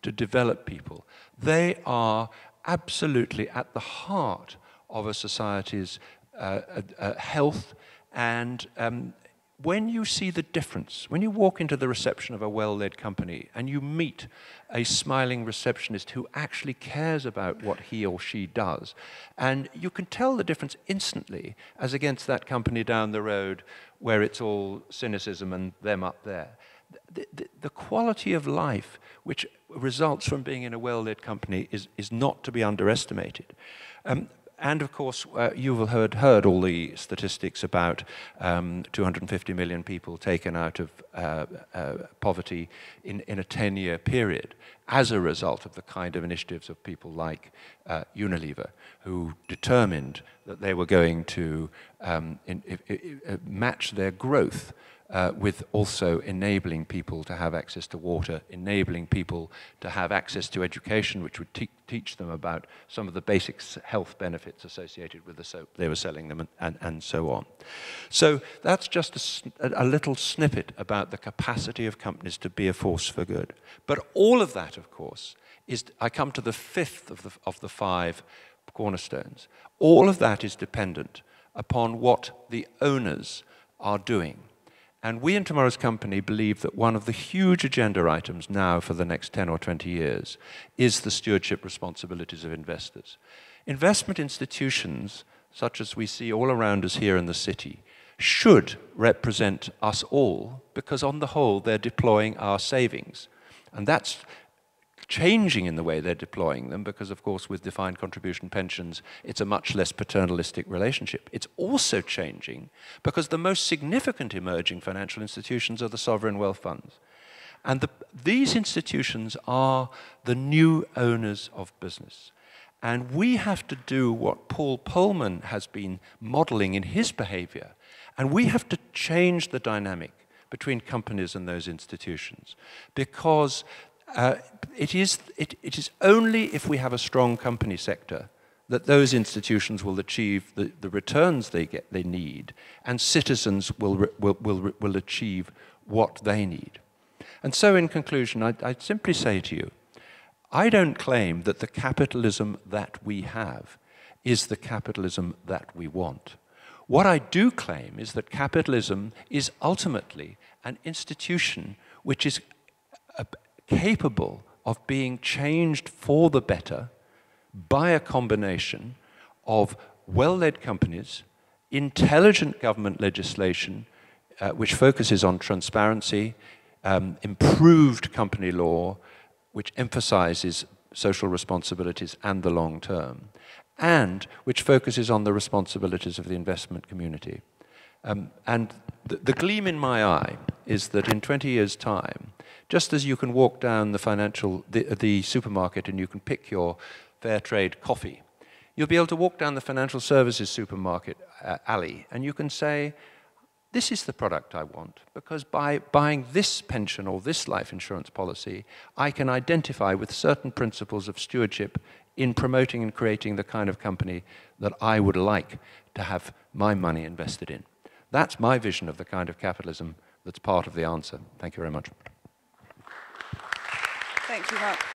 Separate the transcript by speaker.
Speaker 1: to develop people. They are absolutely at the heart of a society's health. And when you see the difference, when you walk into the reception of a well-led company and you meet a smiling receptionist who actually cares about what he or she does, and you can tell the difference instantly as against that company down the road where it's all cynicism and them up there. The quality of life which results from being in a well-led company is not to be underestimated. And of course, you will have heard all the statistics about 250 million people taken out of poverty in a 10-year period as a result of the kind of initiatives of people like Unilever, who determined that they were going to match their growth with also enabling people to have access to water, enabling people to have access to education, which would teach them about some of the basic health benefits associated with the soap they were selling them, and so on. So that's just a little snippet about the capacity of companies to be a force for good. But all of that, of course, is, I come to the fifth of the five cornerstones. All of that is dependent upon what the owners are doing. And we in Tomorrow's Company believe that one of the huge agenda items now for the next 10 or 20 years is the stewardship responsibilities of investors. Investment institutions, such as we see all around us here in the city, should represent us all, because on the whole they're deploying our savings. And that's changing in the way they're deploying them, because of course with defined contribution pensions it's a much less paternalistic relationship. It's also changing because the most significant emerging financial institutions are the sovereign wealth funds. And these institutions are the new owners of business. And we have to do what Paul Polman has been modeling in his behavior, and we have to change the dynamic between companies and those institutions, because it is only if we have a strong company sector that those institutions will achieve the returns they need, and citizens will achieve what they need. And so in conclusion, I'd simply say to you, I don't claim that the capitalism that we have is the capitalism that we want. What I do claim is that capitalism is ultimately an institution which is capable of being changed for the better by a combination of well-led companies, intelligent government legislation which focuses on transparency, improved company law which emphasizes social responsibilities and the long term, and which focuses on the responsibilities of the investment community. And the gleam in my eye is that in 20 years' time, just as you can walk down the supermarket and you can pick your fair trade coffee, you'll be able to walk down the financial services supermarket alley and you can say, this is the product I want, because by buying this pension or this life insurance policy, I can identify with certain principles of stewardship in promoting and creating the kind of company that I would like to have my money invested in. That's my vision of the kind of capitalism that's part of the answer. Thank you very much.
Speaker 2: Thank you, Mark.